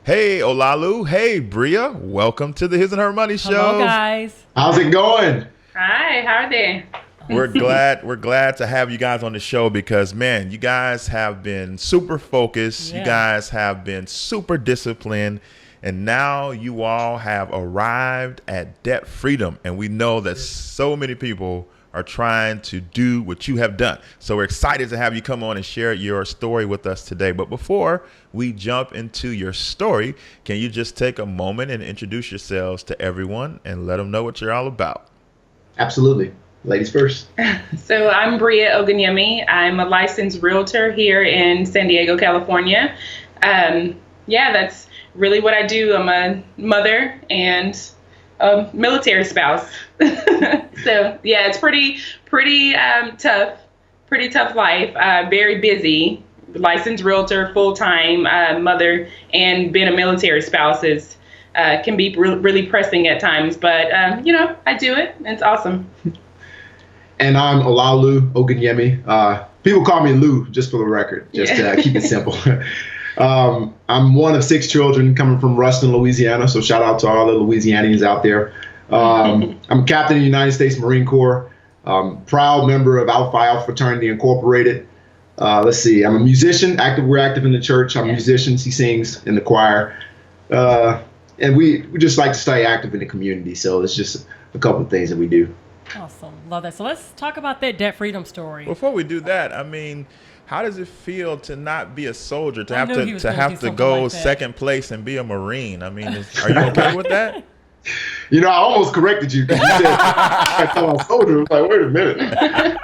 Hey, Olalu. Hey, Bria. Welcome to the His and Her Money Show. Hello, guys. How's it going? Hi, how are they? We're glad to have you guys on the show because, man, you guys have been super focused. Yeah. You guys have been super disciplined. And now you all have arrived at debt freedom. And we know that so many people are trying to do what you have done. So we're excited to have you come on and share your story with us today. But before we jump into your story, can you just take a moment and introduce yourselves to everyone and let them know what you're all about? Absolutely. Ladies first. So I'm Bria Oganyemi. I'm a licensed realtor here in San Diego, California. That's really what I do. I'm a mother and a military spouse. So yeah, it's pretty tough life. Very busy. Licensed realtor, full-time mother, and being a military spouse is can be really pressing at times. But I do it. And it's awesome. And I'm Olalu Oganyemi. People call me Lou, just for the record. Just keep it simple. I'm one of 6 children coming from Ruston, Louisiana. So shout out to all the Louisianians out there. I'm a captain in the United States Marine Corps. Proud member of Alpha Alpha Fraternity Incorporated. Let's see. I'm a musician. We're active in the church. I'm a musician. He sings in the choir. And we just like to stay active in the community. So it's just a couple of things that we do. Awesome. Love that. So let's talk about that debt freedom story. Before we do that, I mean, how does it feel to not be a soldier, to have to go like second place and be a Marine? I mean, are you okay with that? I almost corrected you because you said I thought I was a soldier. I was like, wait a minute.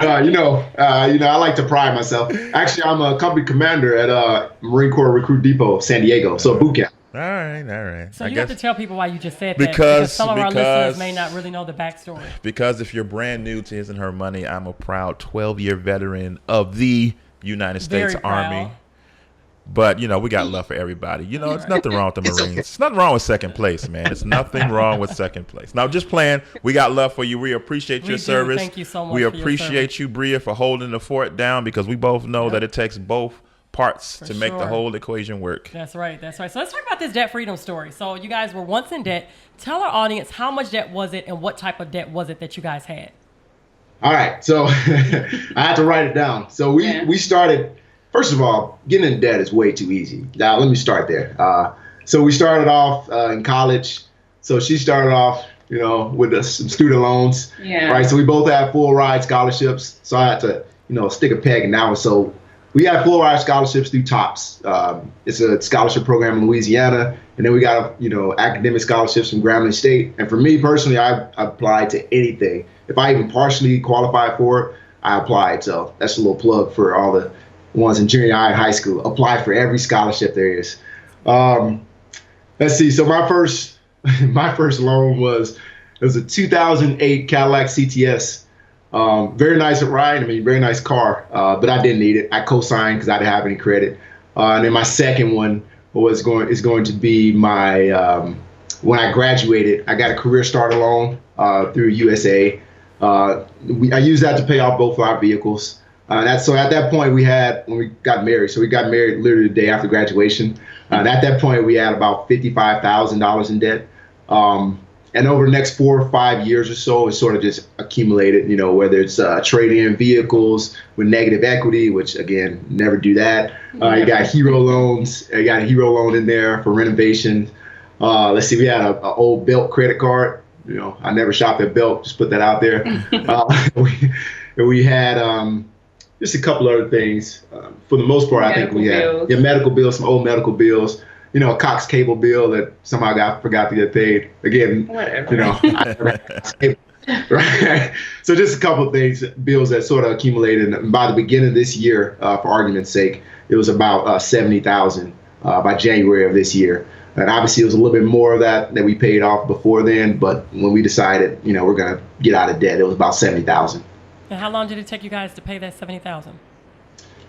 I like to pride myself. Actually, I'm a company commander at Marine Corps Recruit Depot, San Diego. So boot camp. All right. So you have to tell people why you just said that because some of our listeners may not really know the backstory. Because if you're brand new to His and Her Money, I'm a proud 12-year veteran of the United States Army. But, we got love for everybody. It's nothing wrong with the Marines. It's nothing wrong with second place, man. It's nothing wrong with second place. Now, just playing. We got love for you. We appreciate your service. Thank you so much. We appreciate you, Bria, for holding the fort down because we both know that it takes both parts to make the whole equation work. That's right. So let's talk about this debt freedom story. So you guys were once in debt. Tell our audience how much debt was it and what type of debt was it that you guys had? All right. So I had to write it down. So we started. First of all, getting in debt is way too easy. Now, let me start there. So we started off in college. So she started off, with some student loans. Yeah. Right. So we both had full ride scholarships. So I had to, stick a peg in that one. So we had full ride scholarships through TOPS. It's a scholarship program in Louisiana. And then we got, academic scholarships from Grambling State. And for me personally, I applied to anything. If I even partially qualified for it, I applied. So that's a little plug for all the ones in junior high and high school. Apply for every scholarship there is. Let's see. So my first loan was a 2008 Cadillac CTS. Very nice ride. Very nice car. But I didn't need it. I co-signed because I didn't have any credit. And then my second one is going to be my when I graduated. I got a career starter loan through USA. I used that to pay off both of our vehicles. So at that point when we got married, so we got married literally the day after graduation. And at that point we had about $55,000 in debt. And over the next 4 or 5 years or so, it sort of just accumulated, whether it's trading in vehicles with negative equity, which again, never do that. You got hero loans. You got a hero loan in there for renovation. Let's see, we had an old Belt credit card. I never shopped at Belt, just put that out there. We had just a couple other things. For the most part, I think we had medical bills, some old medical bills. A Cox cable bill that somehow forgot to get paid. Again, whatever. I never had Cox cable. Right. So just a couple of things, bills that sort of accumulated. And by the beginning of this year, for argument's sake, it was about $70,000 by January of this year. And obviously, it was a little bit more of that we paid off before then. But when we decided, we're going to get out of debt, it was about $70,000. And how long did it take you guys to pay that $70,000?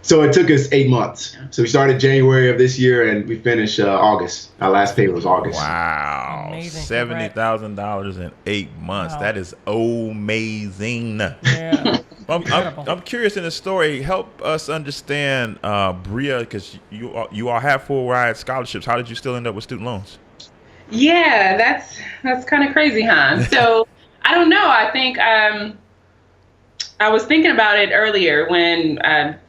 So it took us 8 months. So we started January of this year and we finished August. Our last payment was August. Wow. Amazing. $70,000 in 8 months. Wow. That is amazing. Yeah. I'm curious in the story. Help us understand, Bria, because you all have full ride scholarships. How did you still end up with student loans? Yeah, that's kind of crazy, huh? So I don't know. I think I was thinking about it earlier when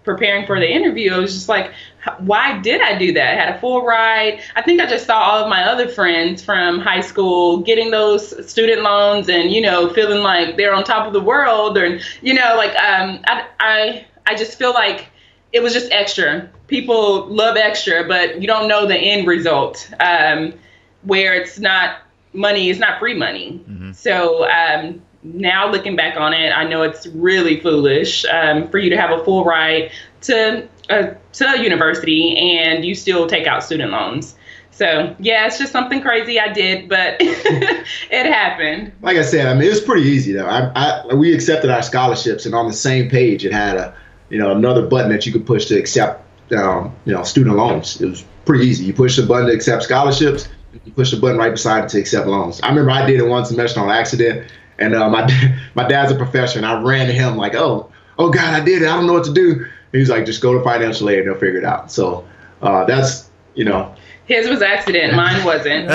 preparing for the interview. I was just like, why did I do that? I had a full ride. I think I just saw all of my other friends from high school getting those student loans and, feeling like they're on top of the world. Or, I just feel like it was just extra. People love extra, but you don't know the end result, where it's not money, it's not free money. Mm-hmm. So now looking back on it, I know it's really foolish for you to have a full ride to a university and you still take out student loans. So yeah, it's just something crazy I did, but it happened. Like I said, I mean, it was pretty easy though. We accepted our scholarships, and on the same page, it had another button that you could push to accept student loans. It was pretty easy. You push the button to accept scholarships. You push the button right beside it to accept loans. I remember I did it one semester on accident, and my dad's a professor, and I ran to him like, oh God, I did it. I don't know what to do. He was like, just go to financial aid and they'll figure it out. So that's. His was accident. Mine wasn't.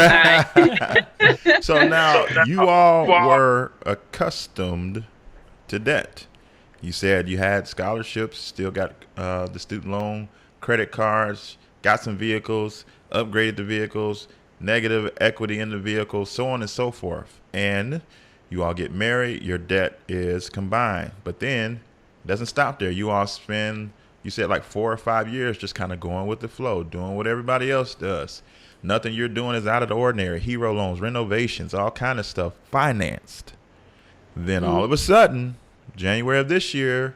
So now you all were accustomed to debt. You said you had scholarships, still got the student loan, credit cards, got some vehicles, upgraded the vehicles, negative equity in the vehicles, so on and so forth. And you all get married, your debt is combined. But then it doesn't stop there. You all spend, you said, like 4 or 5 years just kind of going with the flow, doing what everybody else does. Nothing you're doing is out of the ordinary. Hero loans, renovations, all kind of stuff, financed. Then all of a sudden, January of this year,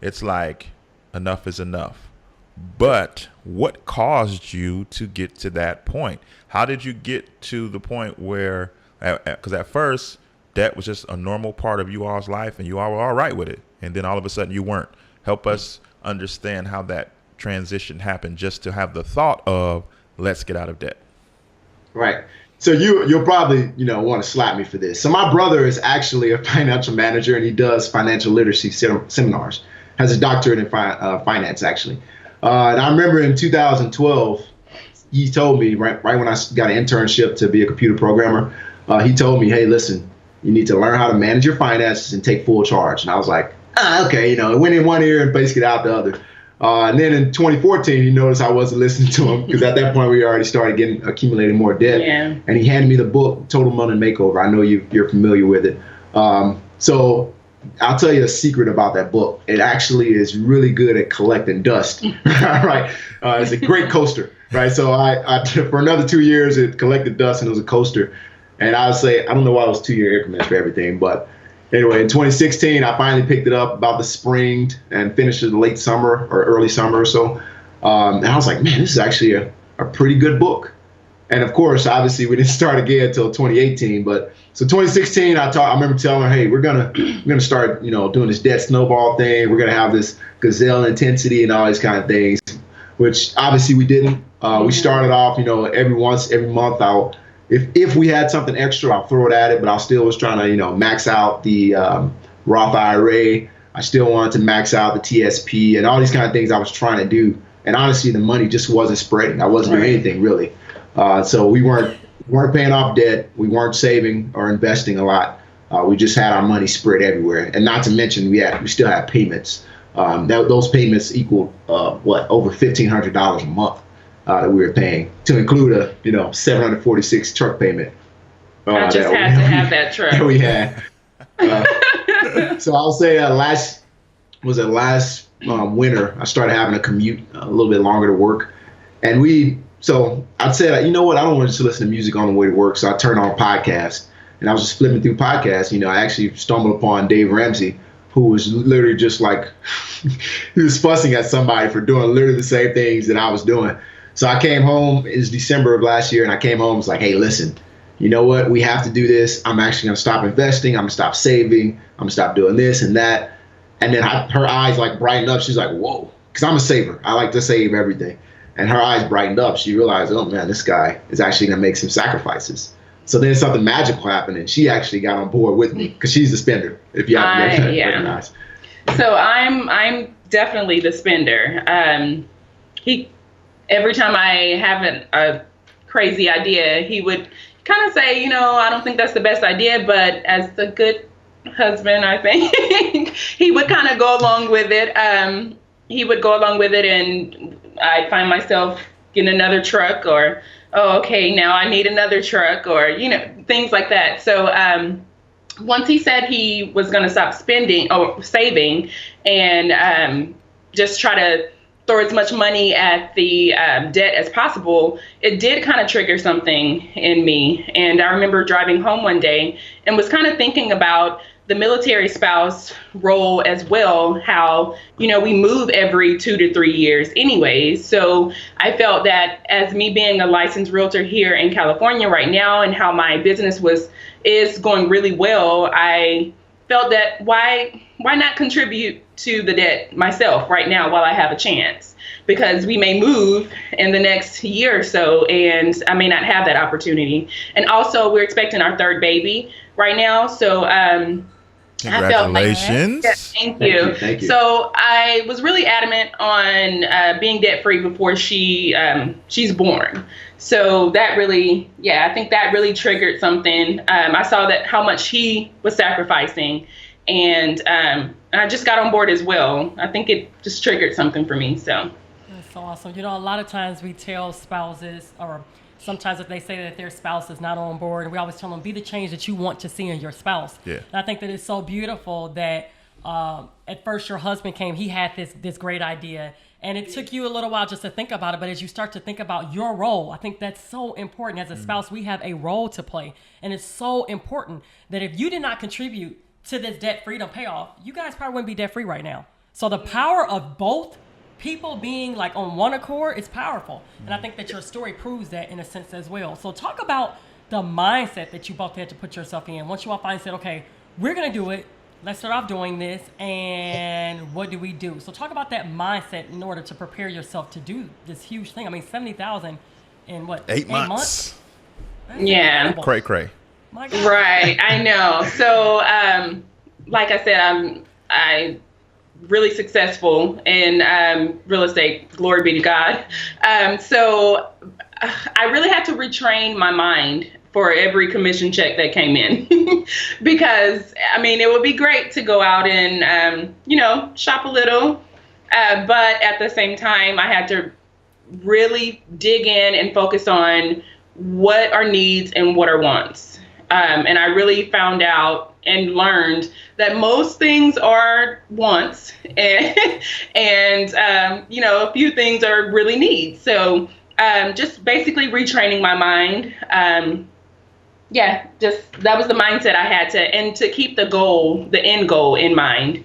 it's like enough is enough. But what caused you to get to that point? How did you get to the point where, because at first, debt was just a normal part of you all's life and you all were all right with it. And then all of a sudden you weren't. Help us understand how that transition happened, just to have the thought of, let's get out of debt. Right. So you'll probably, want to slap me for this. So my brother is actually a financial manager, and he does financial literacy seminars, has a doctorate in finance, actually. And I remember in 2012, he told me right when I got an internship to be a computer programmer, he told me, hey, listen, you need to learn how to manage your finances and take full charge. And I was like, okay, it went in one ear and basically out the other. And then in 2014, he noticed I wasn't listening to him, because at that point we already started accumulating more debt. Yeah. And he handed me the book, Total Money Makeover. I know you're familiar with it. So I'll tell you a secret about that book. It actually is really good at collecting dust. Right? It's a great coaster. Right? So I for another 2 years, it collected dust, and it was a coaster. And I would say, I don't know why it was 2-year increments for everything, but anyway, in 2016, I finally picked it up about the spring and finished it late summer or early summer or so. And I was like, man, this is actually a pretty good book. And of course, obviously, we didn't start again until 2018. But so 2016, I remember telling her, hey, we're gonna start, doing this debt snowball thing. We're gonna have this gazelle intensity and all these kind of things, which obviously we didn't. We started off, every month, If we had something extra, I'll throw it at it, but I still was trying to, max out the Roth IRA. I still wanted to max out the TSP and all these kind of things I was trying to do. And honestly, the money just wasn't spreading. I wasn't doing anything really. So we weren't paying off debt. We weren't saving or investing a lot. We just had our money spread everywhere. And not to mention, we still had payments. Those payments equaled over $1,500 a month. That we were paying, to include a $746 truck payment. I just had to have that truck. That we had. So I'll say last winter, I started having a commute a little bit longer to work, and so I'd say, you know what, I don't want to just listen to music on the way to work, so I turned on podcasts, and I was just flipping through podcasts. I actually stumbled upon Dave Ramsey, who was literally just like he was fussing at somebody for doing literally the same things that I was doing. So I came home, it was December of last year, and I came home and was like, hey, listen, you know what? We have to do this. I'm actually going to stop investing. I'm going to stop saving. I'm going to stop doing this and that. And then her eyes like brightened up. She's like, whoa, because I'm a saver. I like to save everything. And her eyes brightened up. She realized, oh, man, this guy is actually going to make some sacrifices. So then something magical happened, and she actually got on board with me, because she's a spender, if you haven't recognized. So I'm definitely the spender. He every time I have a crazy idea, he would kind of say, I don't think that's the best idea, but as a good husband, I think he would kind of go along with it. He would go along with it, and I'd find myself getting another truck, or okay, now I need another truck, or things like that. So once he said he was going to stop spending or saving, and just try to throw as much money at the debt as possible, it did kind of trigger something in me. And I remember driving home one day and was kind of thinking about the military spouse role as well, how, we move every 2 to 3 years anyways. So I felt that as me being a licensed realtor here in California right now, and how my business is going really well, I felt that why not contribute to the debt myself right now while I have a chance? Because we may move in the next year or so, and I may not have that opportunity. And also, we're expecting our third baby right now, so congratulations. I felt like, thank you. So I was really adamant on being debt free before she's born. So that really, I think that really triggered something. I saw that how much he was sacrificing, and I just got on board as well. I think it just triggered something for me. So that's so awesome. A lot of times we tell spouses, or sometimes if they say that their spouse is not on board, and we always tell them, be the change that you want to see in your spouse. Yeah. And I think that it's so beautiful that at first your husband came, he had this great idea, and it took you a little while just to think about it. But as you start to think about your role, I think that's so important. As a spouse, we have a role to play. And it's so important that if you did not contribute to this debt freedom payoff, you guys probably wouldn't be debt free right now. So the power of both people being like on one accord is powerful. And I think that your story proves that in a sense as well. So talk about the mindset that you both had to put yourself in. Once you all finally said, okay, we're going to do it. Let's start off doing this. And what do we do? So talk about that mindset in order to prepare yourself to do this huge thing. I mean, 70,000 in what? 8 months. That's yeah. incredible. Cray. My God. Right. I know. So, like I said, I really successful in real estate. Glory be to God. So I really had to retrain my mind for every commission check that came in because, it would be great to go out and, shop a little. But at the same time, I had to really dig in and focus on what are needs and what are wants. And I really found out and learned that most things are wants and a few things are really needs. So just basically retraining my mind. Just that was the mindset I had to keep the end goal in mind.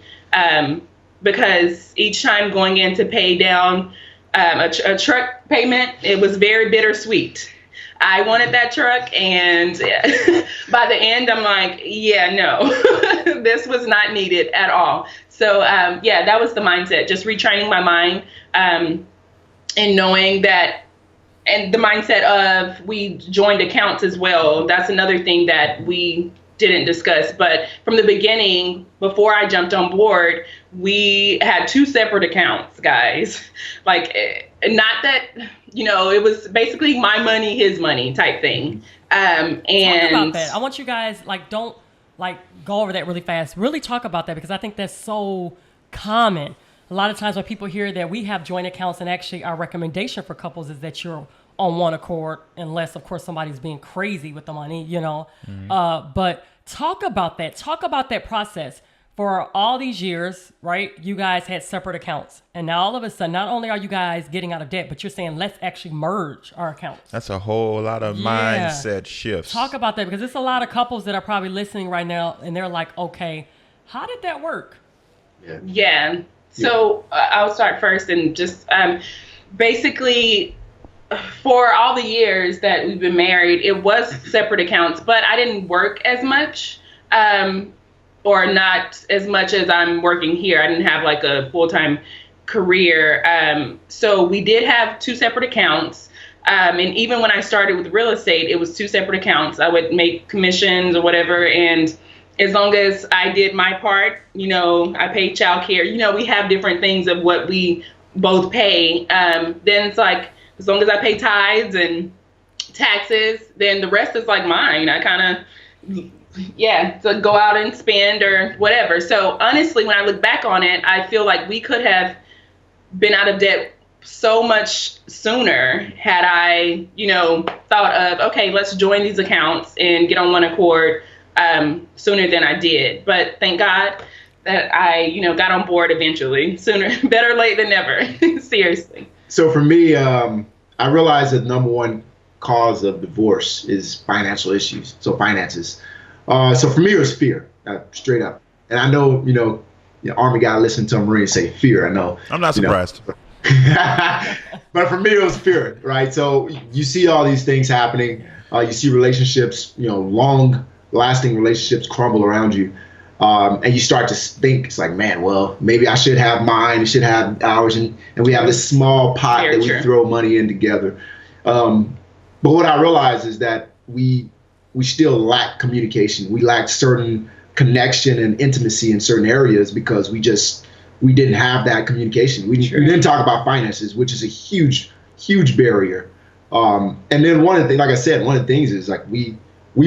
Because each time going in to pay down a truck payment, it was very bittersweet. I wanted that truck, and by the end, I'm like, no, this was not needed at all. So, that was the mindset, just retraining my mind and knowing that, and the mindset of we joined accounts as well. That's another thing that we didn't discuss. But from the beginning, before I jumped on board, we had 2 separate accounts, guys. Like, not that, it was basically my money, his money type thing. And talk about that. I want you guys, don't go over that really fast. Really talk about that, because I think that's so common. A lot of times when people hear that we have joint accounts, and actually our recommendation for couples is that you're on one accord, unless of course somebody's being crazy with the money, but talk about that. Talk about that process. For all these years, right, you guys had separate accounts. And now all of a sudden, not only are you guys getting out of debt, but you're saying, let's actually merge our accounts. That's a whole lot of mindset shifts. Talk about that, because there's a lot of couples that are probably listening right now, and they're like, okay, how did that work? Yeah. So I'll start first, and just basically, for all the years that we've been married, it was separate accounts, but I didn't work as much. Or not as much as I'm working here. I didn't have like a full-time career. So we did have 2 separate accounts. And even when I started with real estate, it was 2 separate accounts. I would make commissions or whatever. And as long as I did my part, I paid childcare, we have different things of what we both pay. Then it's like, as long as I pay tithes and taxes, then the rest is like mine. I kind of, to go out and spend or whatever. So honestly, when I look back on it, I feel like we could have been out of debt so much sooner had I, thought of, okay, let's join these accounts and get on one accord sooner than I did. But thank God that I, got on board eventually. Sooner, better late than never. Seriously. So for me, I realized that the number one cause of divorce is financial issues. So finances. So for me, it was fear, straight up. And I know, Army guy listened to a Marine say fear. I know. I'm not surprised. But for me, it was fear, right? So you see all these things happening. You see relationships, long-lasting relationships crumble around you. And you start to think, it's like, man, well, maybe I should have mine, I should have ours. And we have this small pot Very that true. we throw money in together. But what I realized is that we still lack communication. We lack certain connection and intimacy in certain areas because we didn't have that communication. We didn't talk about finances, which is a huge, huge barrier. And then one of the things, like I said, one of the things is like we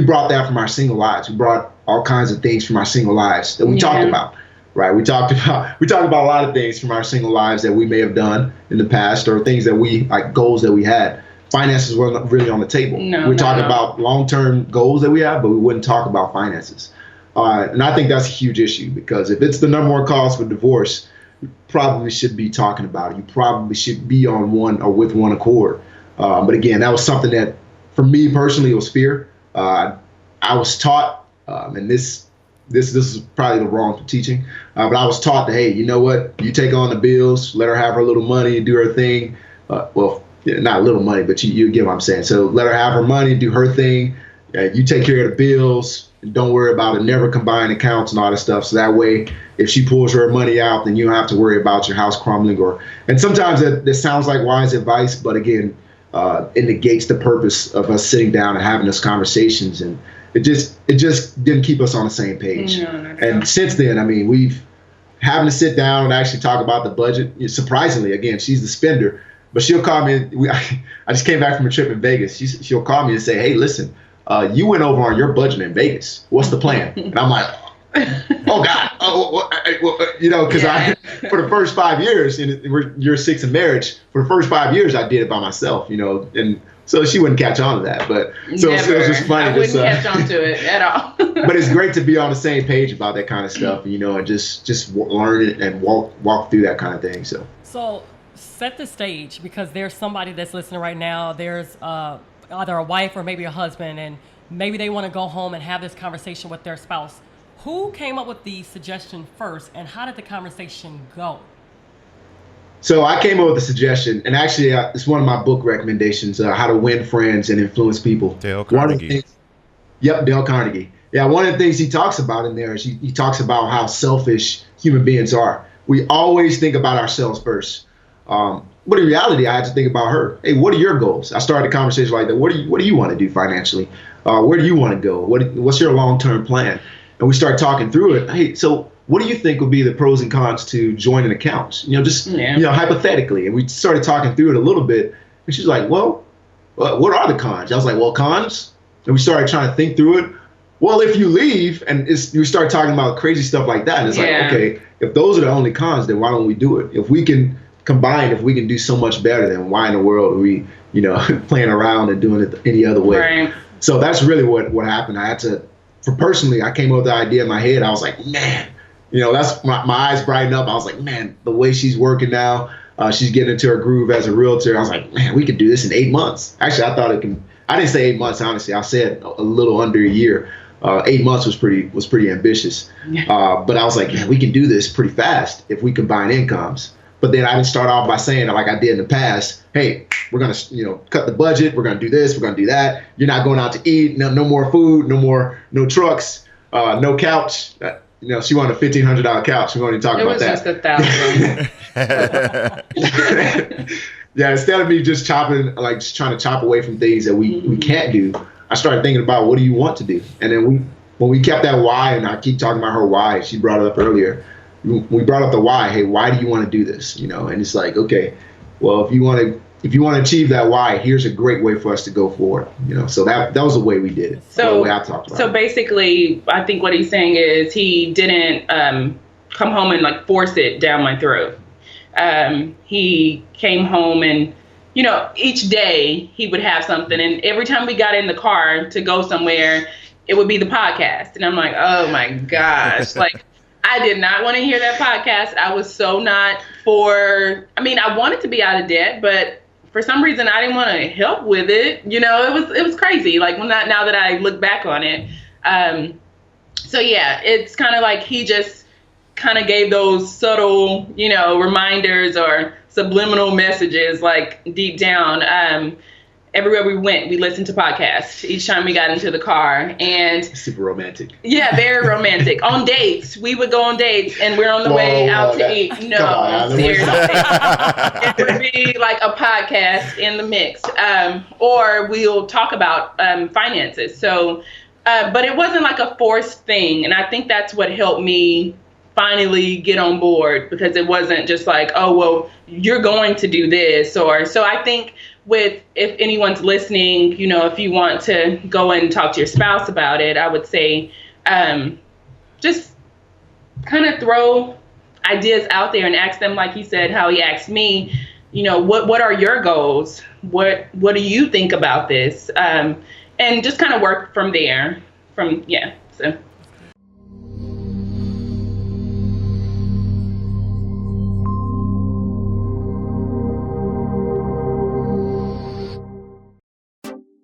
brought that from our single lives. We brought all kinds of things from our single lives that we talked about, right? We talked about a lot of things from our single lives that we may have done in the past, or things that like goals that we had. Finances weren't really on the table. We talked about long-term goals that we have, but we wouldn't talk about finances. And I think that's a huge issue, because if it's the number one cause for divorce, you probably should be talking about it. You probably should be on one or with one accord. But again, that was something that, for me personally, it was fear. I was taught, and this is probably the wrong teaching, but I was taught that, hey, you know what? You take on the bills, let her have her little money and do her thing. Not little money, but you get what I'm saying. So let her have her money, do her thing. You take care of the bills. And don't worry about it. Never combine accounts and all that stuff. So that way, if she pulls her money out, then you don't have to worry about your house crumbling. And sometimes that sounds like wise advice, but again, it negates the purpose of us sitting down and having those conversations. And it just didn't keep us on the same page. And since then, I mean, we've having to sit down and actually talk about the budget. Surprisingly, again, she's the spender. But she'll call me. I just came back from a trip in Vegas. She'll call me and say, "Hey, listen, you went over on your budget in Vegas. What's the plan?" And I'm like, "Oh God, because for the first 5 years, and we're year 6 in marriage. For the first 5 years, I did it by myself, and so she wouldn't catch on to that. But so it was just funny. I wouldn't catch on to it at all. But it's great to be on the same page about that kind of stuff, and just learn it and walk through that kind of thing. So set the stage, because there's somebody that's listening right now. There's either a wife or maybe a husband, and maybe they want to go home and have this conversation with their spouse. Who came up with the suggestion first, and how did the conversation go? So I came up with a suggestion, and actually it's one of my book recommendations, How to Win Friends and Influence People. Dale Carnegie. Dale Carnegie. Yeah, one of the things he talks about in there is he talks about how selfish human beings are. We always think about ourselves first. But in reality, I had to think about her. Hey, what are your goals? I started a conversation like that. What do you want to do financially? Where do you want to go? What's your long-term plan? And we started talking through it. Hey, so what do you think would be the pros and cons to joining accounts? Hypothetically. And we started talking through it a little bit. And she's like, well, what are the cons? I was like, well, cons. And we started trying to think through it. Well, if you leave, and we start talking about crazy stuff like that, and it's like, okay, if those are the only cons, then why don't we do it? If we can combine, if we can do so much better, then why in the world are we, playing around and doing it any other way? Right. So that's really what happened. I had to, personally, I came up with the idea in my head. I was like, man, that's my eyes brightened up. I was like, man, the way she's working now, she's getting into her groove as a realtor. I was like, man, we could do this in 8 months. Actually, I didn't say 8 months, honestly. I said a little under a year. 8 months was pretty ambitious. But I was like, man, we can do this pretty fast if we combine incomes. But then I didn't start off by saying, like I did in the past, hey, we're going to, cut the budget. We're going to do this. We're going to do that. You're not going out to eat. No more food. No trucks. No couch. She wanted a $1,500 couch. We won't even talk about that. It was just $1,000. Yeah, instead of me just trying to chop away from things that we can't do, I started thinking about what do you want to do? And then when we kept that why, and I keep talking about her why, she brought it up earlier. We brought up the why. Hey, why do you want to do this? And it's like, okay, well, if you want to achieve that why, here's a great way for us to go forward. So that was the way we did it. So the way I talked about it. Basically, I think what he's saying is he didn't come home and like force it down my throat. He came home and, each day he would have something. And every time we got in the car to go somewhere, it would be the podcast. And I'm like, oh my gosh, like I did not want to hear that podcast. I was so not I wanted to be out of debt, but for some reason I didn't want to help with it. It was crazy. Like now that I look back on it. So yeah, it's kind of like he just kind of gave those subtle, reminders or subliminal messages, like deep down. Everywhere we went, we listened to podcasts each time we got into the car. And super romantic. Yeah, very romantic. On dates, we would go on dates and we're on the way out to eat. No, seriously. It would be like a podcast in the mix. Or we'll talk about finances. So, but it wasn't like a forced thing. And I think that's what helped me finally get on board, because it wasn't just like, oh, well, you're going to do this. So I think if anyone's listening, if you want to go and talk to your spouse about it, I would say just kind of throw ideas out there and ask them, like he said, how he asked me, what are your goals? What do you think about this? And just kind of work from there. So.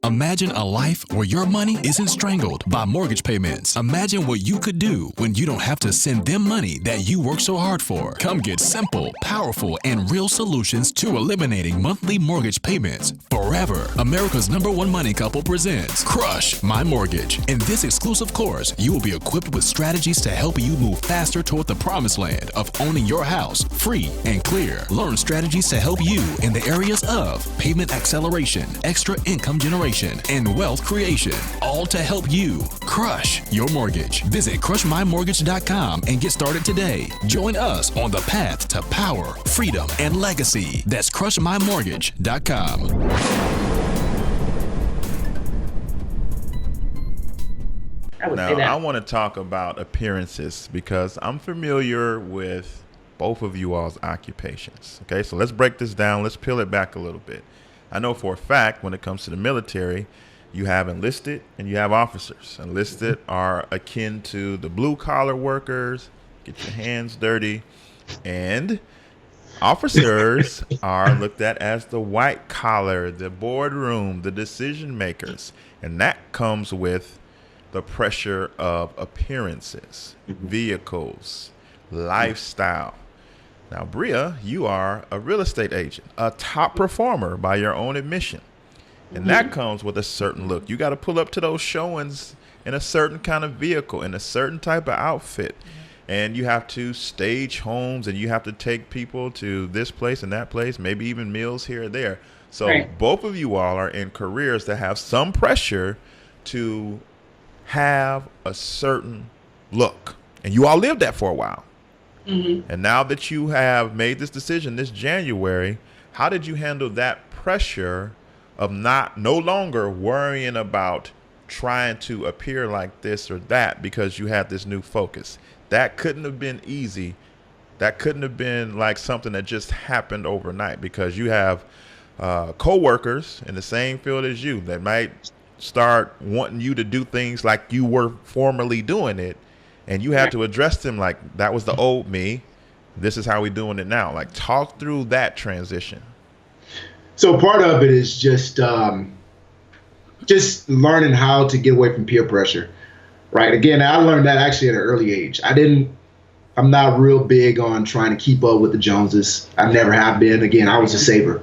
Imagine a life where your money isn't strangled by mortgage payments. Imagine what you could do when you don't have to send them money that you work so hard for. Come get simple, powerful, and real solutions to eliminating monthly mortgage payments forever. America's #1 money couple presents Crush My Mortgage. In this exclusive course, you will be equipped with strategies to help you move faster toward the promised land of owning your house free and clear. Learn strategies to help you in the areas of payment acceleration, extra income generation, and wealth creation, all to help you crush your mortgage. Visit crushmymortgage.com and get started today. Join us on the path to power, freedom, and legacy. That's crushmymortgage.com. I want to talk about appearances because I'm familiar with both of you all's occupations. Okay, so let's break this down. Let's peel it back a little bit. I know for a fact when it comes to the military, you have enlisted and you have officers. Enlisted are akin to the blue collar workers, get your hands dirty, and officers are looked at as the white collar, the boardroom, the decision makers. And that comes with the pressure of appearances, vehicles, lifestyle. Now, Bria, you are a real estate agent, a top performer by your own admission. And that comes with a certain look. You got to pull up to those showings in a certain kind of vehicle, in a certain type of outfit. And you have to stage homes and you have to take people to this place and that place, maybe even meals here or there. So both of you all are in careers that have some pressure to have a certain look. And you all lived that for a while. And now that you have made this decision this January, how did you handle that pressure of no longer worrying about trying to appear like this or that because you had this new focus? That couldn't have been easy. That couldn't have been like something that just happened overnight, because you have co-workers in the same field as you that might start wanting you to do things like you were formerly doing it. And you have to address them like that was the old me. This is how we're doing it now. Like, talk through that transition. So part of it is just learning how to get away from peer pressure, right? Again, I learned that actually at an early age. I'm not real big on trying to keep up with the Joneses. I never have been. Again, I was a saver.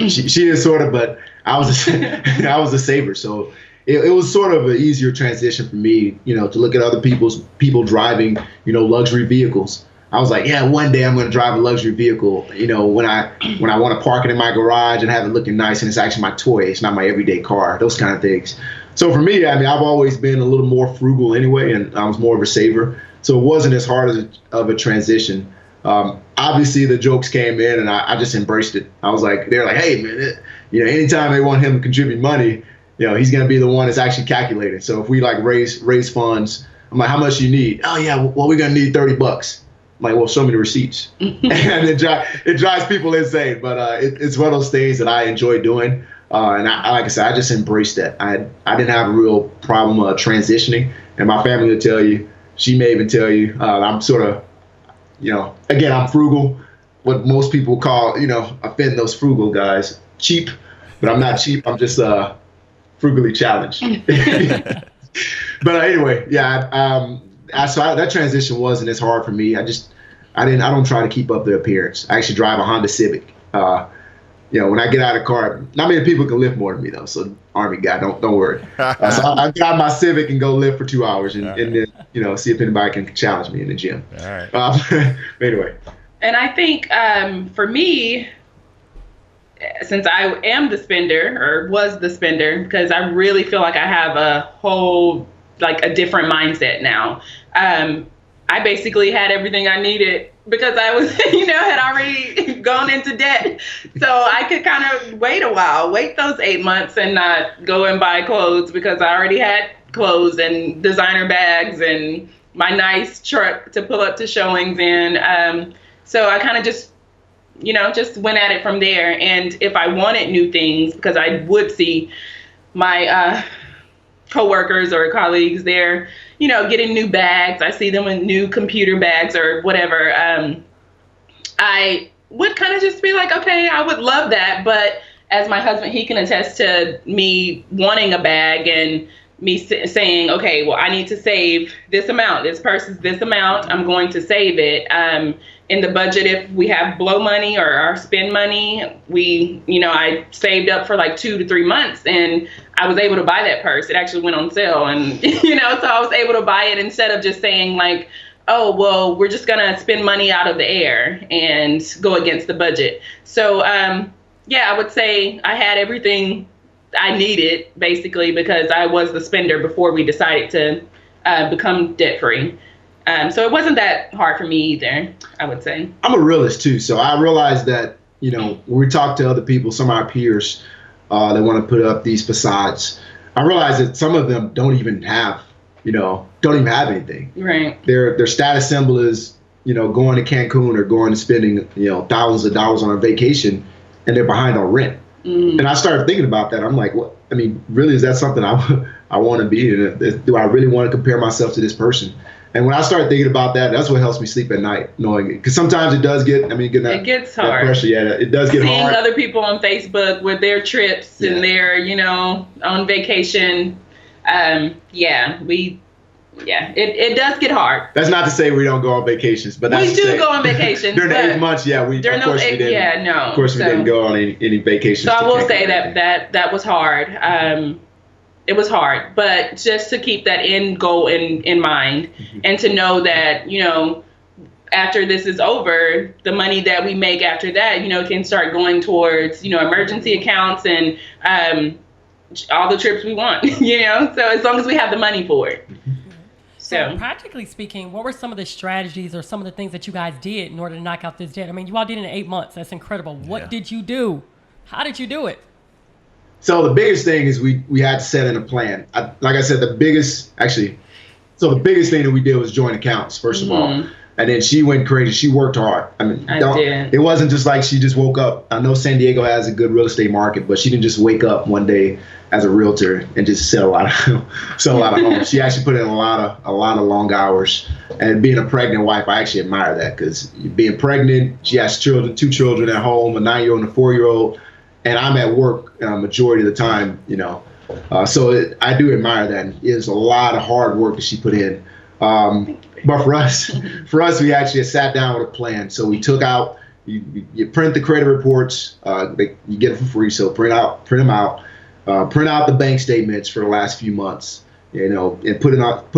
She is sort of, but I was a saver. So it was sort of an easier transition for me, to look at other people driving, luxury vehicles. I was like, yeah, one day I'm going to drive a luxury vehicle, when I want to park it in my garage and have it looking nice and it's actually my toy. It's not my everyday car, those kind of things. So for me, I mean, I've always been a little more frugal anyway, and I was more of a saver. So it wasn't as hard of a transition. Obviously, the jokes came in, and I just embraced it. I was like, they're like, hey, man, anytime they want him to contribute money, he's going to be the one that's actually calculated. So if we like raise funds, I'm like, how much do you need? Oh, yeah, well, we're going to need $30. I'm like, well, show me the receipts. And it drives people insane. But it's one of those things that I enjoy doing. And like I said, I just embraced that. I didn't have a real problem transitioning. And my family will tell you, she may even tell you, I'm sort of, again, I'm frugal. What most people call, offend those frugal guys, cheap. But I'm not cheap. I'm just frugally challenged. But anyway, yeah. So that transition wasn't as hard for me. I don't try to keep up the appearance. I actually drive a Honda Civic. When I get out of the car, not many people can lift more than me though. So Army guy, don't worry. So I drive my Civic and go lift for 2 hours and then see if anybody can challenge me in the gym. All right. Anyway. And I think for me, since I am the spender or was the spender, because I really feel like I have a whole a different mindset now. I basically had everything I needed because I was, had already gone into debt. So I could kind of wait those 8 months and not go and buy clothes because I already had clothes and designer bags and my nice truck to pull up to showings in. So I kind of just went at it from there. And if I wanted new things, because I would see my coworkers or colleagues there, getting new bags. I see them with new computer bags or whatever. I would kind of just be like, okay, I would love that. But as my husband, he can attest to me wanting a bag and me saying, okay, well, I need to save this amount. This purse is this amount. I'm going to save it. In the budget, if we have blow money or our spend money, I saved up for 2 to 3 months and I was able to buy that purse. It actually went on sale and, so I was able to buy it instead of just saying oh, well, we're just going to spend money out of the air and go against the budget. So, I would say I had everything I needed basically because I was the spender before we decided to become debt free. So it wasn't that hard for me either, I would say. I'm a realist too. So I realized that, when we talk to other people, some of our peers that want to put up these facades, I realized that some of them don't even have anything. Right. Their status symbol is, going to Cancun or going and spending, thousands of dollars on a vacation and they're behind on rent. Mm. And I started thinking about that. I'm like, what? I mean, really, is that something I want to be? Do I really want to compare myself to this person? And when I started thinking about that, that's what helps me sleep at night, knowing it. Because sometimes it does get, it gets hard. Pressure, yeah, it does get hard. Seeing other people on Facebook with their trips and their, on vacation. It does get hard. That's not to say we don't go on vacations, but that's we do go on vacations. During the 8 months, we didn't go on any vacations. So I will say that was hard. It was hard, but just to keep that end goal in mind, mm-hmm. and to know that, after this is over, the money that we make after that, can start going towards, emergency accounts and all the trips we want, so as long as we have the money for it. Mm-hmm. So practically speaking, what were some of the strategies or some of the things that you guys did in order to knock out this debt? I mean, you all did it in 8 months. That's incredible. What did you do? How did you do it? So the biggest thing is we had to set in a plan. Like I said, the biggest thing that we did was joint accounts, first of all. And then she went crazy. She worked hard. I mean, it wasn't just like she just woke up. I know San Diego has a good real estate market, but she didn't just wake up one day as a realtor and just sell a lot of homes. She actually put in a lot of long hours. And being a pregnant wife, I actually admire that because being pregnant, she has children, 2 children at home, a 9-year-old and a 4-year-old. And I'm at work majority of the time, so I do admire that. It's a lot of hard work that she put in. But for us, we actually sat down with a plan. So we took out, you print the credit reports, you get it for free. So print them out, print out the bank statements for the last few months, and put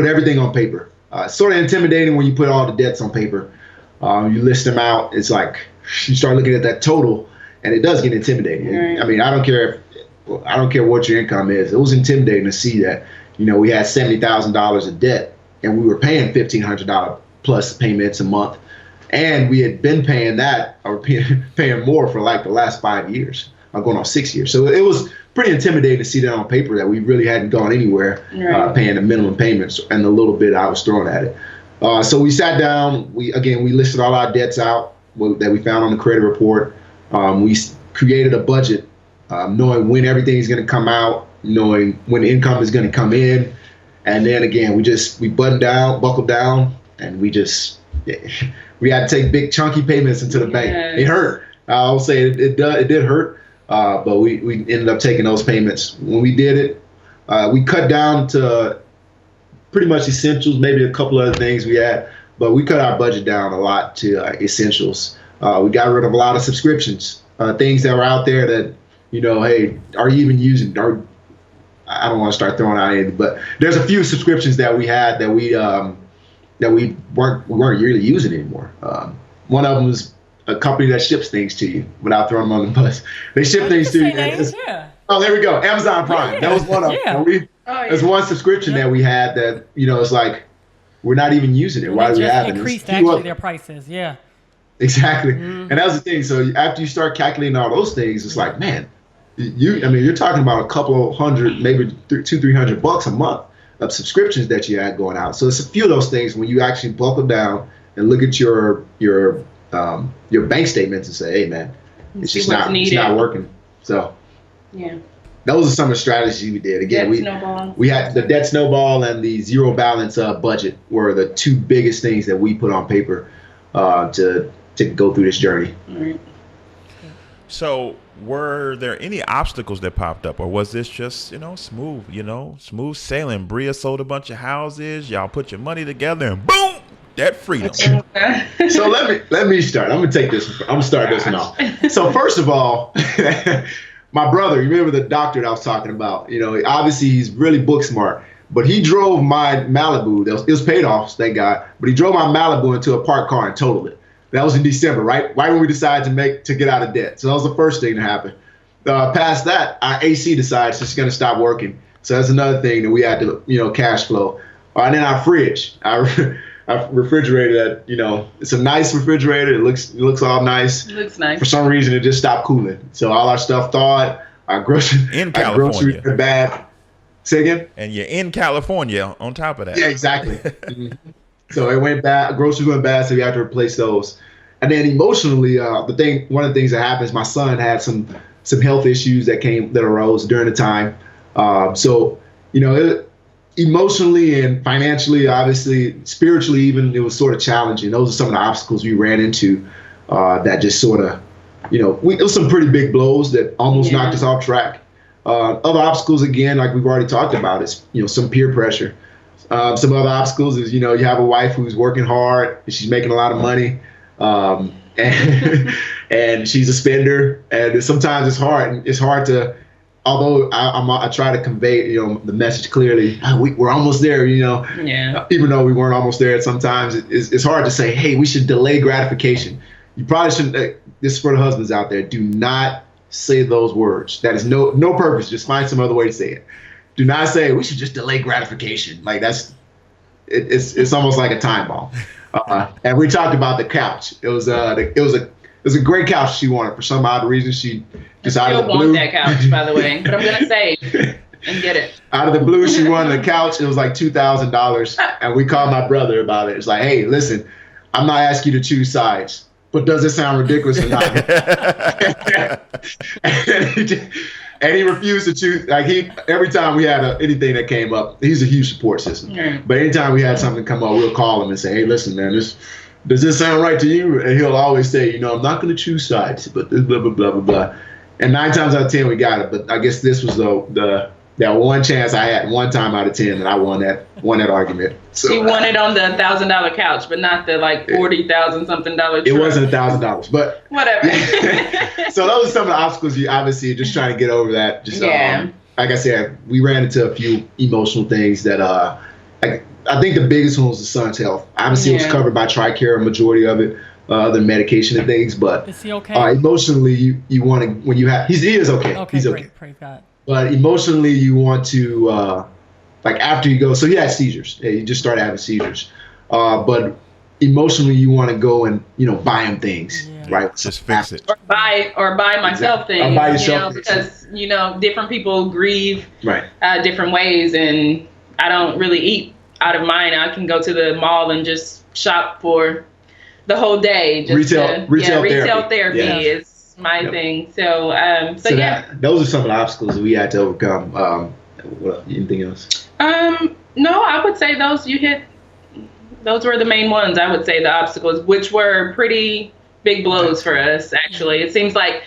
everything on paper. Sort of intimidating when you put all the debts on paper. You list them out. It's like you start looking at that total. And it does get intimidating. Right. I mean, I don't care if I don't care what your income is. It was intimidating to see that, we had $70,000 of debt and we were paying $1,500 plus payments a month. And we had been paying that or paying more for like the last 5 years, going on 6 years. So it was pretty intimidating to see that on paper that we really hadn't gone anywhere, paying the minimum payments and the little bit I was throwing at it. So we sat down, we listed all our debts out that we found on the credit report. We created a budget, knowing when everything's going to come out, knowing when the income is going to come in. And then again, we buckled down, and we had to take big chunky payments into the bank. It hurt. I'll say it did hurt, but we ended up taking those payments. When we did it, we cut down to pretty much essentials, maybe a couple other things we had, but we cut our budget down a lot to essentials. We got rid of a lot of subscriptions, things that were out there that, hey, are you even using? I don't want to start throwing out anything, but there's a few subscriptions that we had that we weren't really using anymore. One of them was a company that ships things to you without throwing them on the bus. They ship things to you. Oh, there we go. Amazon Prime. Yeah. That was one of them. There's one subscription that we had that, it's like, we're not even using it. Why do we have it? Increased actually their prices. Yeah. Exactly. And that's the thing. So after you start calculating all those things, it's like, man, you're talking about a couple hundred, maybe $200-300 a month of subscriptions that you had going out. So it's a few of those things when you actually buckle down and look at your bank statements and say, hey man, it's not working. So those are some of the strategies we did. Again, we had the debt snowball and the zero balance budget were the two biggest things that we put on paper to go through this journey. All right. So were there any obstacles that popped up, or was this just, smooth sailing? Bria sold a bunch of houses. Y'all put your money together and boom, that freedom. So let me start. I'm gonna start this one off. So first of all, my brother, you remember the doctor that I was talking about? Obviously he's really book smart, but he drove my Malibu. It was paid off, thank God. But he drove my Malibu into a parked car and totaled it. That was in December, right when we decided to get out of debt. So that was the first thing to happen. Past that, our AC decides it's going to stop working. So that's another thing that we had to, cash flow. And then our fridge, our refrigerator, that, it's a nice refrigerator. It looks all nice. It looks nice. For some reason, it just stopped cooling. So all our stuff thawed. Our groceries were bad. Say again? And you're in California on top of that. Yeah, exactly. So it went bad. Groceries went bad, so we had to replace those. And then emotionally, one of the things that happened is my son had some health issues that arose during the time. So emotionally and financially, obviously, spiritually, even it was sort of challenging. Those are some of the obstacles we ran into that just sort of, it was some pretty big blows that almost knocked us off track. Other obstacles, again, like we've already talked about, is some peer pressure. Some other obstacles is, you have a wife who's working hard and she's making a lot of money, and she's a spender. And sometimes it's hard. It's hard to, although I try to convey, the message clearly. We're almost there, even though we weren't almost there. Sometimes it's hard to say, hey, we should delay gratification. You probably shouldn't. This is for the husbands out there. Do not say those words. That is no purpose. Just find some other way to say it. Do not say we should just delay gratification. Like it's almost like a time bomb. And we talked about the couch. It was a great couch she wanted. For some odd reason, she decided to want that couch, by the way. But I'm gonna save and get it. Out of the blue, she wanted the couch. It was like $2,000, and we called my brother about it. It's like, hey, listen, I'm not asking you to choose sides, but does it sound ridiculous or not? And he refused to choose. Like every time we had anything that came up, he's a huge support system. Yeah. But anytime we had something come up, we'll call him and say, "Hey, listen, man, does this sound right to you?" And he'll always say, "I'm not going to choose sides, but this blah blah blah blah blah." And 9 times out of 10, we got it. But I guess this was that one chance I had, 1 time out of 10, that I won that argument. So he won it on the $1,000 couch, but not the like $40,000 something dollar. It wasn't $1,000, but whatever. So those are some of the obstacles you obviously just trying to get over that. Just like I said, we ran into a few emotional things that I think the biggest one was the son's health. Obviously, it was covered by TRICARE, a majority of it, other medication and things. But is he okay? Emotionally, you want to, when you have, he is okay. Okay, He's great. okay. Praise God. But emotionally, you want to, like after you go, so he had seizures. Yeah, he just started having seizures. But emotionally, you want to go and, buy him things, right? Just fix it. Or buy myself things, Or buy yourself things. because, different people grieve Right. different ways, and I don't really eat out of mine. I can go to the mall and just shop for the whole day. Just Retail therapy is my thing. So, those are some of the obstacles that we had to overcome. Anything else? No, I would say those were the main ones. I would say the obstacles, which were pretty big blows for us, actually. It seems like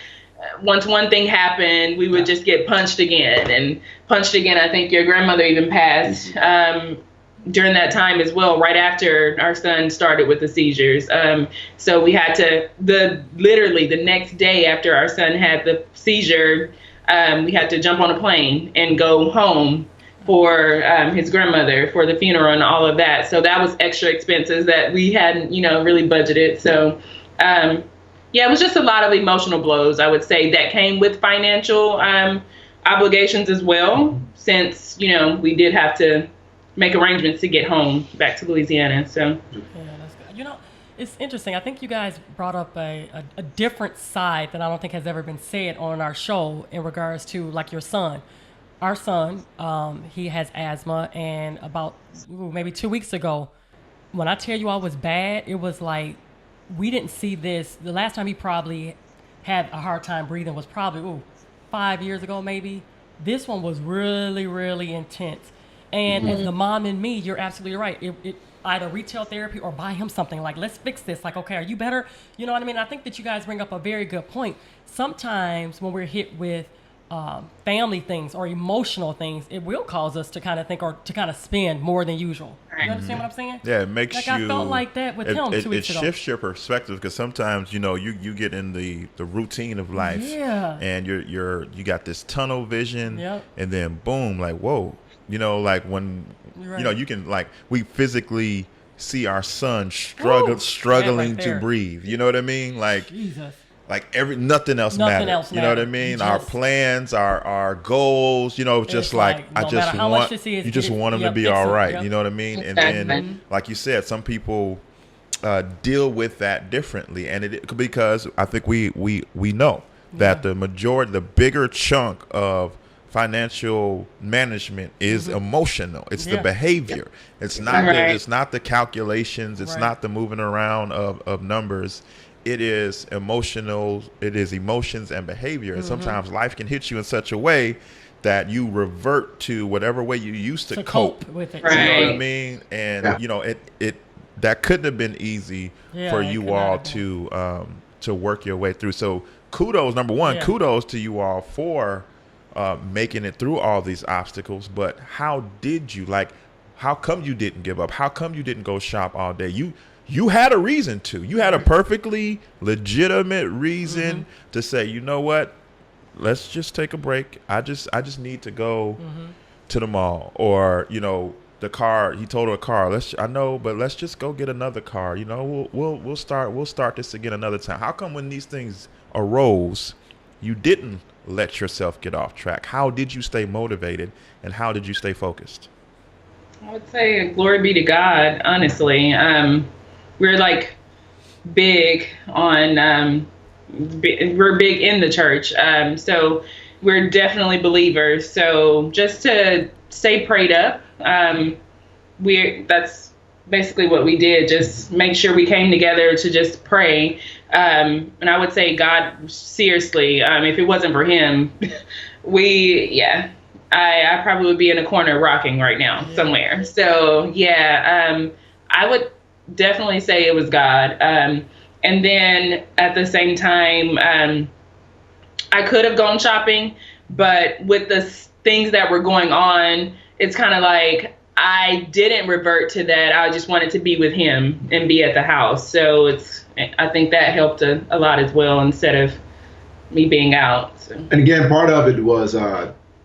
once one thing happened, we would just get punched again and punched again. I think your grandmother even passed during that time as well, right after our son started with the seizures. So we had to, literally the next day after our son had the seizure, we had to jump on a plane and go home for his grandmother, for the funeral and all of that. So that was extra expenses that we hadn't, really budgeted. So, it was just a lot of emotional blows, I would say, that came with financial obligations as well, since, we did have to make arrangements to get home back to Louisiana. So, yeah, that's good. It's interesting. I think you guys brought up a different side that I don't think has ever been said on our show in regards to like your son. Our son, he has asthma, and about maybe 2 weeks ago, when I tell you I was bad, it was like we didn't see this. The last time he probably had a hard time breathing was probably 5 years ago, maybe. This one was really, really intense. And as the mom in me, you're absolutely right. It either retail therapy or buy him something. Like, let's fix this. Like, okay, are you better? You know what I mean? I think that you guys bring up a very good point. Sometimes when we're hit with family things or emotional things, it will cause us to kind of think or to kind of spend more than usual. You understand what I'm saying? Yeah, it makes like you. I felt like that with him 2 weeks ago. It shifts your perspective because sometimes you get in the routine of life, and you got this tunnel vision, and then boom, like whoa, like when you can like we physically see our son struggling to breathe. You know what I mean? Like Jesus. Like nothing else matters. You know what I mean? Our plans, our goals, just like I just want you just want them to be all right. You know what I mean? Exactly. And then, like you said, some people deal with that differently, and because I think we know that the bigger chunk of financial management is emotional. It's the behavior. It's not the calculations. It's not the moving around of numbers. It is emotional. It is emotions and behavior. And sometimes life can hit you in such a way that you revert to whatever way you used to cope with it. You know what I mean? And it that couldn't have been easy for you all to work your way through. So kudos, number one, kudos to you all for making it through all these obstacles. But how did you how come you didn't give up? How come you didn't go shop all day? You had a reason to. You had a perfectly legitimate reason to say, you know what? Let's just take a break. I just need to go to the mall, or the car. He told her a car. But let's just go get another car. We'll start this again another time. How come when these things arose, you didn't let yourself get off track? How did you stay motivated, and how did you stay focused? I would say glory be to God. Honestly. We're like big on, we're big in the church. So we're definitely believers. So just to stay prayed up, that's basically what we did. Just make sure we came together to just pray. And I would say God, seriously, if it wasn't for him, I probably would be in a corner rocking right now somewhere. So I would definitely say it was God. And then at the same time, I could have gone shopping, but with the things that were going on, it's kind of like I didn't revert to that. I just wanted to be with him and be at the house. So I think that helped a lot as well, instead of me being out. So. And again, part of it was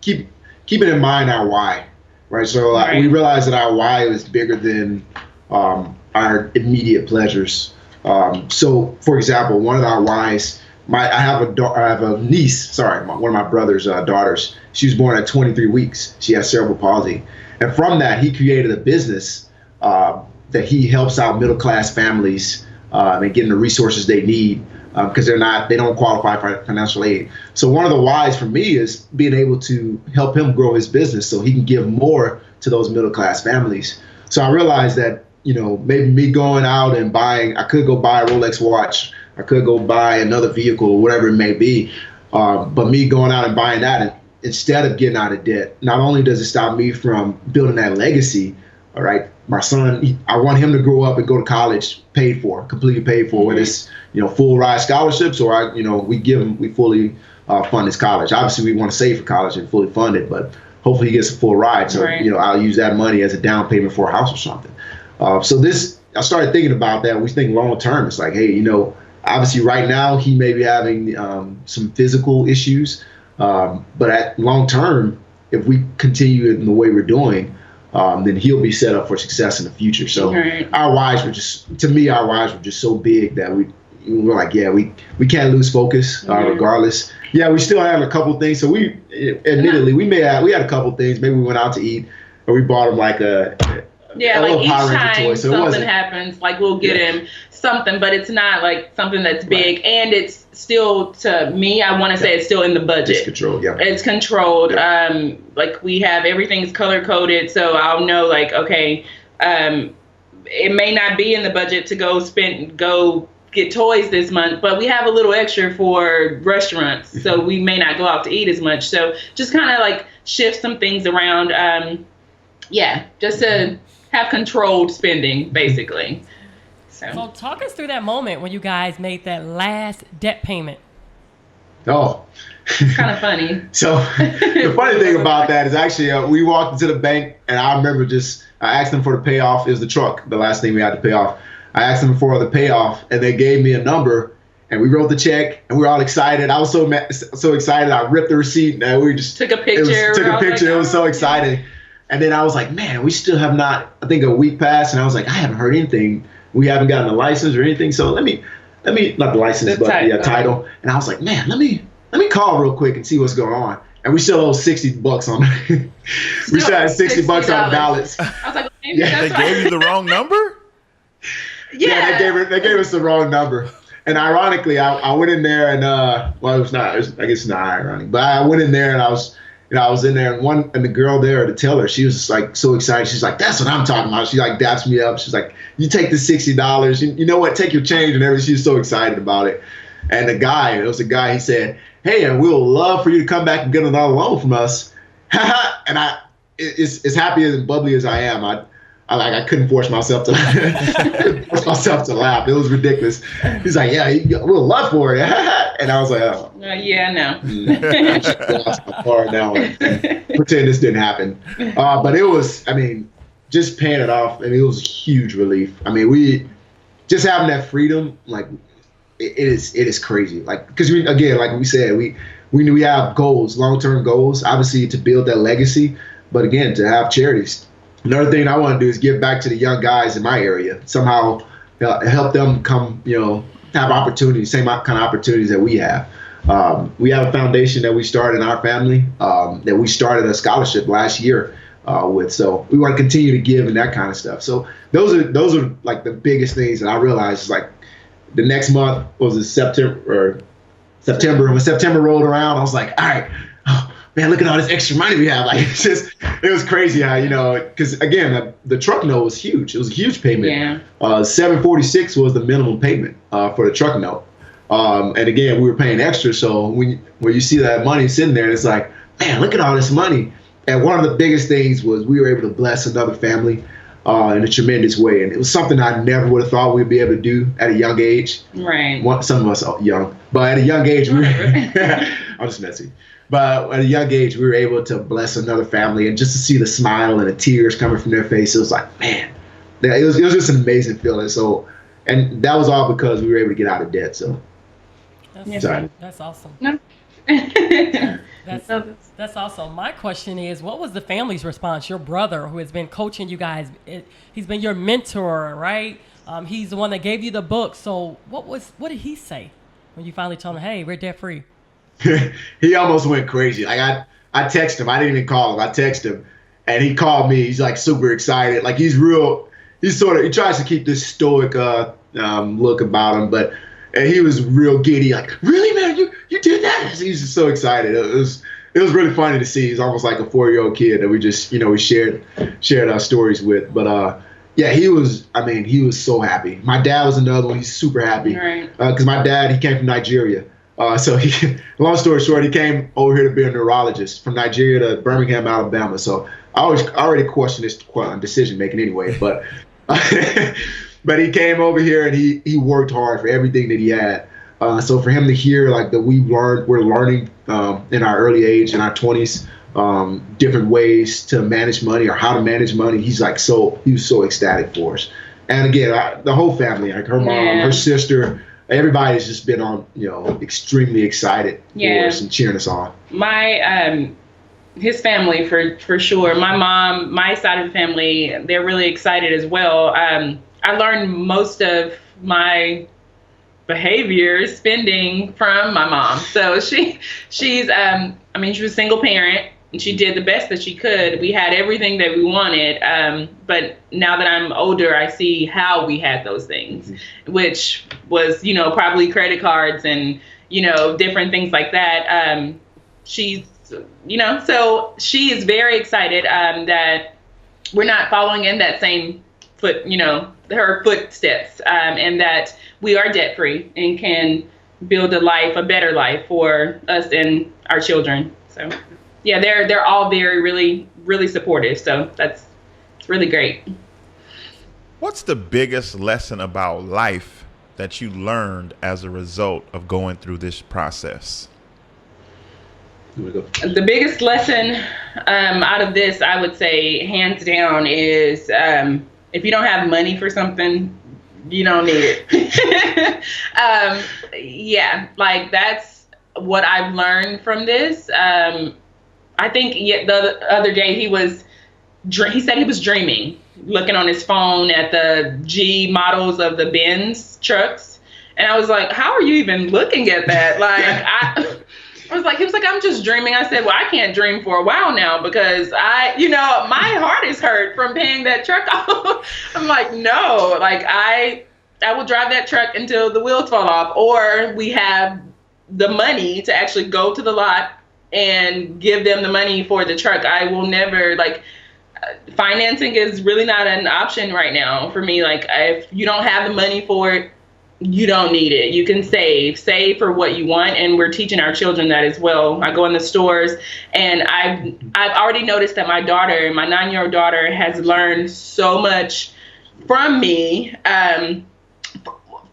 keeping in mind our why, right? So we realized that our why was bigger than our immediate pleasures. So, for example, one of our whys I have a niece. Sorry, one of my brother's daughters. She was born at 23 weeks. She has cerebral palsy, and from that, he created a business that he helps out middle class families and getting the resources they need because they don't qualify for financial aid. So one of the whys for me is being able to help him grow his business so he can give more to those middle class families. So I realized that, maybe me going out and I could go buy a Rolex watch, I could go buy another vehicle or whatever it may be. But me going out and buying that, and instead of getting out of debt, not only does it stop me from building that legacy, all right, my son, I want him to grow up and go to college completely paid for, whether it's, full ride scholarships or we fully fund his college. Obviously we want to save for college and fully fund it, but hopefully he gets a full ride. So, right. I'll use that money as a down payment for a house or something. I started thinking about that. We think long term. It's like, hey, obviously right now he may be having some physical issues, but at long term, if we continue in the way we're doing, then he'll be set up for success in the future. So right. our whys were just so big that we were like, yeah, we can't lose focus regardless. Yeah, we still have a couple things. So we had a couple things. Maybe we went out to eat, or we bought him like a like each Power Ranger time toy. So something happens, like we'll get him something, but it's not like something that's big, and it's still, to me, I want to say it's still in the budget. It's controlled, yeah. It's controlled. Yeah. Like we have everything's color coded, so I'll know like, okay, it may not be in the budget to go get toys this month, but we have a little extra for restaurants, so we may not go out to eat as much. So just kind of like shift some things around. Just to have controlled spending, basically. So talk us through that moment when you guys made that last debt payment. Oh, it's kind of funny. So the funny thing about that is actually we walked into the bank, and I remember I asked them for the payoff. It was the truck, the last thing we had to pay off. I asked them for the payoff, and they gave me a number, and we wrote the check, and we were all excited. I was so excited. I ripped the receipt, and we just took a picture. It was so exciting. And then I was like, man, we still have not, I think a week passed, and I was like, I haven't heard anything. We haven't gotten a license or anything. So let me not the license, but the title. And I was like, man, let me call real quick and see what's going on. And we still owe $60 on it. We still had $60 on the balance. I was like, maybe they gave you the wrong number? Yeah, they gave us the wrong number. And ironically, I went in there and it was not. I guess it's not ironic, but I went in there and I was in there, and the girl there, the teller, she was just like so excited. She's like, "That's what I'm talking about." She like daps me up. She's like, "You take the $60. You know what? Take your change and everything." She was so excited about it. And it was a guy. He said, "Hey, and we'll love for you to come back and get another loan from us." And as happy and bubbly as I am, I couldn't force myself to laugh. It was ridiculous. He's like, "Yeah, we'll love for it." And I was like, "Oh, yeah, no." Lost my car now and pretend this didn't happen. But it was, just paying it off. It was a huge relief. We just having that freedom, like it is crazy. Like, because like we said, we have goals, long-term goals, obviously to build that legacy, but again, to have charities. Another thing I want to do is give back to the young guys in my area, somehow help them come, have opportunities, same kind of opportunities that we have. We have a foundation that we started in our family that we started a scholarship last year with. So we want to continue to give and that kind of stuff. So those are like the biggest things that I realized is like the next month was September. When September rolled around, I was like, all right, oh, man, look at all this extra money we have. Like, it was crazy how, because again, the truck note was huge. It was a huge payment. Yeah. $746 was the minimum payment for the truck note. And again, we were paying extra. So when you see that money sitting there, it's like, man, look at all this money. And one of the biggest things was we were able to bless another family in a tremendous way. And it was something I never would have thought we'd be able to do at a young age. Right. Some of us are young, but at a young age, I'm just messy. But at a young age, we were able to bless another family, and just to see the smile and the tears coming from their face, it was like, man, it was just an amazing feeling. So, and that was all because we were able to get out of debt. So, that's awesome. No. That's awesome. My question is, what was the family's response? Your brother, who has been coaching you guys, he's been your mentor, right? He's the one that gave you the book. So what did he say when you finally told him, hey, we're debt free? He almost went crazy. Like I texted him. I didn't even call him. I texted him, and he called me. He's like super excited. Like he tries to keep this stoic look about him, but he was real giddy. Like, really, man, you did that? He's just so excited. It was really funny to see. He's almost like a 4-year-old kid that we just we shared our stories with. But yeah, he was so happy. My dad was another one. He's super happy because my dad, he came from Nigeria. So long story short, he came over here to be a neurologist from Nigeria to Birmingham, Alabama. So I already questioned his decision making anyway, but but he came over here and he worked hard for everything that he had. So for him to hear like that we're learning in our early age, in our 20s, different ways to manage money or how to manage money, he was so ecstatic for us. And again, the whole family, like her mom, her sister, everybody's just been extremely excited for us and cheering us on. My his family for sure. My mom, my side of the family, they're really excited as well. I learned most of my behavior, spending from my mom. So she's she was a single parent. And she did the best that she could. We had everything that we wanted. But now that I'm older, I see how we had those things, which was, probably credit cards and, different things like that. So she is very excited that we're not following in that same her footsteps, and that we are debt free and can build a better life for us and our children. So. Yeah, they're all very, really, really supportive. So it's really great. What's the biggest lesson about life that you learned as a result of going through this process? The biggest lesson out of this, I would say, hands down, is if you don't have money for something, you don't need it. That's what I've learned from this. I think the other day he said he was dreaming, looking on his phone at the G models of the Benz trucks. And I was like, how are you even looking at that? Like, he was like, I'm just dreaming. I said, well, I can't dream for a while now because my heart is hurt from paying that truck off. I'm like, no, like I will drive that truck until the wheels fall off, or we have the money to actually go to the lot and give them the money for the truck. I will never, financing is really not an option right now for me. Like, if you don't have the money for it, you don't need it. You can save for what you want. And we're teaching our children that as well. I go in the stores and I've already noticed that my 9-year-old daughter has learned so much from me.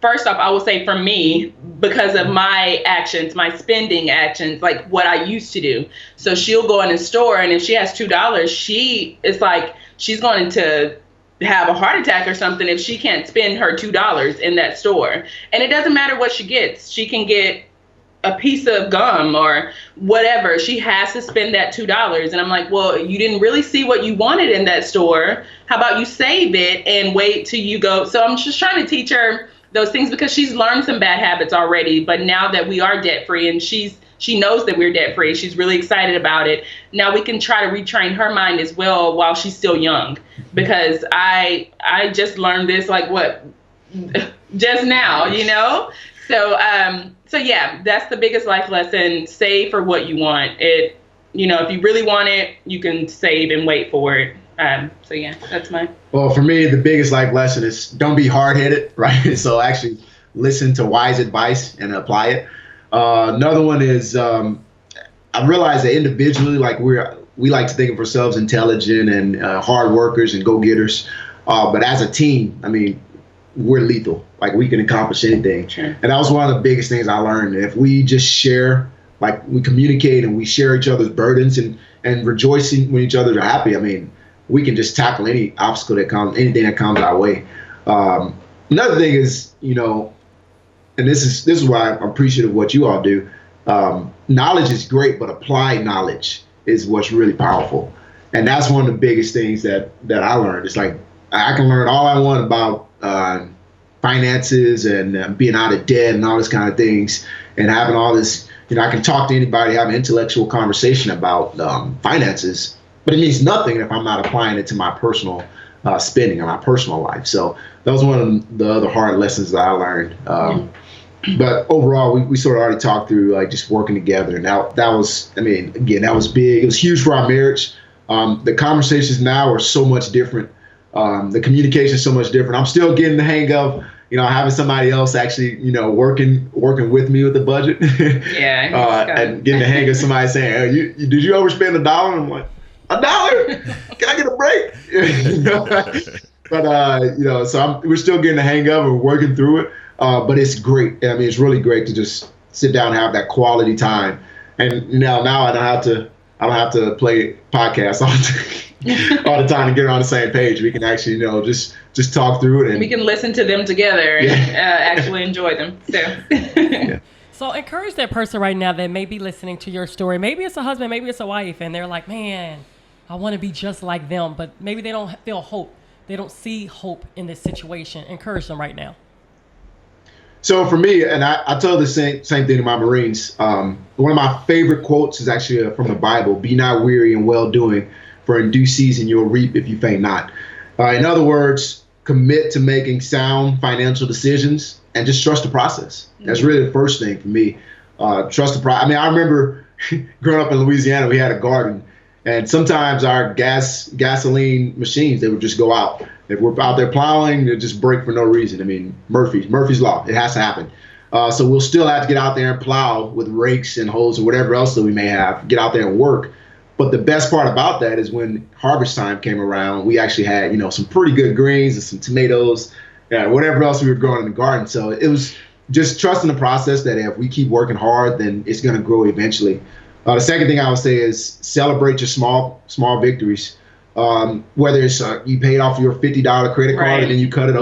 First off, I will say from me, because of my actions, my spending actions, like what I used to do. So she'll go in the store, and if she has $2, she's going to have a heart attack or something if she can't spend her $2 in that store. And it doesn't matter what she gets. She can get a piece of gum or whatever. She has to spend that $2. And I'm like, well, you didn't really see what you wanted in that store. How about you save it and wait till you go? So I'm just trying to teach her those things because she's learned some bad habits already. But now that we are debt free and she knows that we're debt free, she's really excited about it. Now we can try to retrain her mind as well while she's still young, because I just learned this just now, So yeah, that's the biggest life lesson. Save for what you want. If you really want it, you can save and wait for it. So yeah, that's mine. Well, for me, the biggest life lesson is don't be hard-headed, right? So actually listen to wise advice and apply it. Another one is I realize that individually, we like to think of ourselves intelligent and hard workers and go-getters. But as a team, we're lethal. Like, we can accomplish anything. Sure. And that was one of the biggest things I learned. If we just share, we communicate and we share each other's burdens and rejoicing when each other are happy, we can just tackle any obstacle that comes, anything that comes our way. Another thing is, and this is why I'm appreciative of what you all do. Knowledge is great, but applied knowledge is what's really powerful. And that's one of the biggest things that I learned. It's like, I can learn all I want about finances and being out of debt and all this kind of things, and having all this, I can talk to anybody, have an intellectual conversation about finances, but it means nothing if I'm not applying it to my personal spending or my personal life. So that was one of the other hard lessons that I learned. But overall, we sort of already talked through like just working together, and that was, again, that was big. It was huge for our marriage. The conversations now are so much different. The communication is so much different. I'm still getting the hang of, having somebody else actually, working with me with the budget. Yeah. And getting the hang of somebody saying, hey, did you overspend $1? And I'm like, $1? Can I get a break? But, so we're still getting the hang of it, we're working through it. But it's great. It's really great to just sit down and have that quality time. And now I don't have to play podcasts all the time to get on the same page. We can actually, just talk through it, and we can listen to them together and actually enjoy them. So. Yeah. So encourage that person right now that may be listening to your story. Maybe it's a husband, maybe it's a wife, and they're like, man, I want to be just like them, but maybe they don't feel hope. They don't see hope in this situation. Encourage them right now. So for me, and I tell the same thing to my Marines, one of my favorite quotes is actually from the Bible: "Be not weary in well-doing, for in due season you'll reap if you faint not." In other words, commit to making sound financial decisions and just trust the process. That's really the first thing for me. Trust the process. I remember growing up in Louisiana, we had a garden, and sometimes our gasoline machines, they would just go out. If we're out there plowing, they'll just break for no reason. Murphy's Law. It has to happen. So we'll still have to get out there and plow with rakes and hoes or whatever else that we may have, get out there and work. But the best part about that is when harvest time came around, we actually had, some pretty good greens and some tomatoes, whatever else we were growing in the garden. So it was just trusting the process that if we keep working hard, then it's going to grow eventually. The second thing I would say is celebrate your small victories. Whether it's you paid off your $50 credit card and then you cut it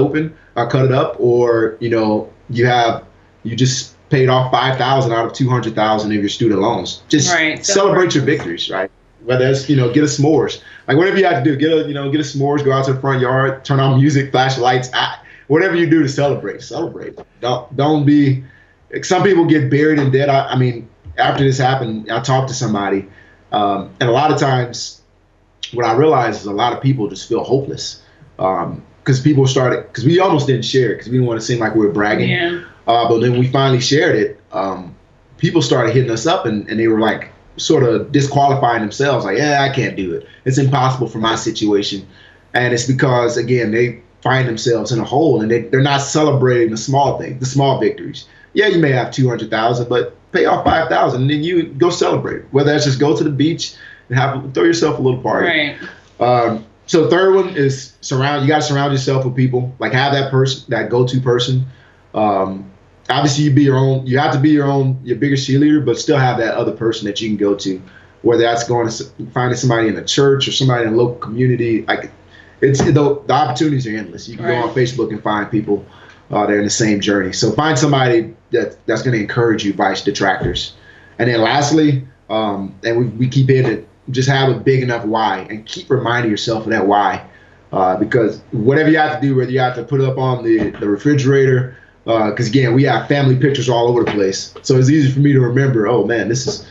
up, or you just paid off $5,000 out of $200,000 of your student loans. Just celebrate your victories, right? Whether it's get a s'mores, like whatever you have to do, get a s'mores, go out to the front yard, turn on music, flash lights, whatever you do to celebrate. Don't be. Some people get buried in debt. After this happened, I talked to somebody, and a lot of times, what I realized is a lot of people just feel hopeless because we almost didn't share it because we didn't want to seem like we were bragging. Yeah. But then we finally shared it. People started hitting us up and they were like sort of disqualifying themselves. Like, I can't do it. It's impossible for my situation. And it's because, again, they find themselves in a hole and they're not celebrating the small things, the small victories. Yeah, you may have $200,000, but pay off $5,000 and then you go celebrate. Whether that's just go to the beach and throw yourself a little party. Right. So the third one is you got to surround yourself with people. Like have that person, that go-to person. Obviously you have to be your biggest cheerleader, but still have that other person that you can go to, whether that's going to finding somebody in a church or somebody in a local community. Like the opportunities are endless. You can go on Facebook and find people that are in the same journey. So find somebody that's going to encourage you, vice detractors. And then lastly, and we keep hitting it, just have a big enough why and keep reminding yourself of that why. Because whatever you have to do, whether you have to put it up on the refrigerator, because again, we have family pictures all over the place. So it's easy for me to remember, oh man, this is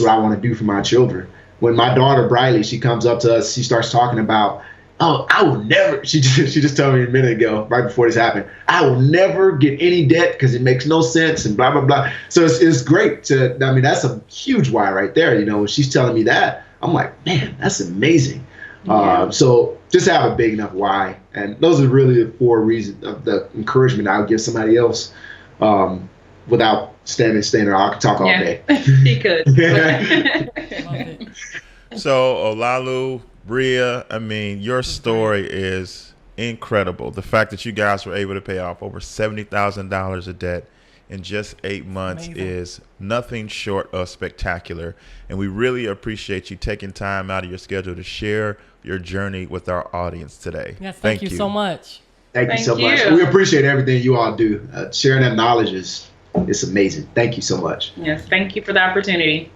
what I want to do for my children. When my daughter, Briley, she comes up to us, she starts talking about, oh, I will never, she just told me a minute ago, right before this happened, I will never get any debt because it makes no sense and blah, blah, blah. So it's great that's a huge why right there. When she's telling me that, I'm like, man, that's amazing. Yeah. So just have a big enough why. And those are really the 4 reasons of the encouragement I would give somebody else without standing there. I could talk all day. He could. So Olalu, Bria, your story is incredible. The fact that you guys were able to pay off over $70,000 of debt in just 8 months is nothing short of spectacular. And we really appreciate you taking time out of your schedule to share your journey with our audience today. Yes, thank you so much. Thank you so much. We appreciate everything you all do. Sharing that knowledge it's amazing. Thank you so much. Yes, thank you for the opportunity.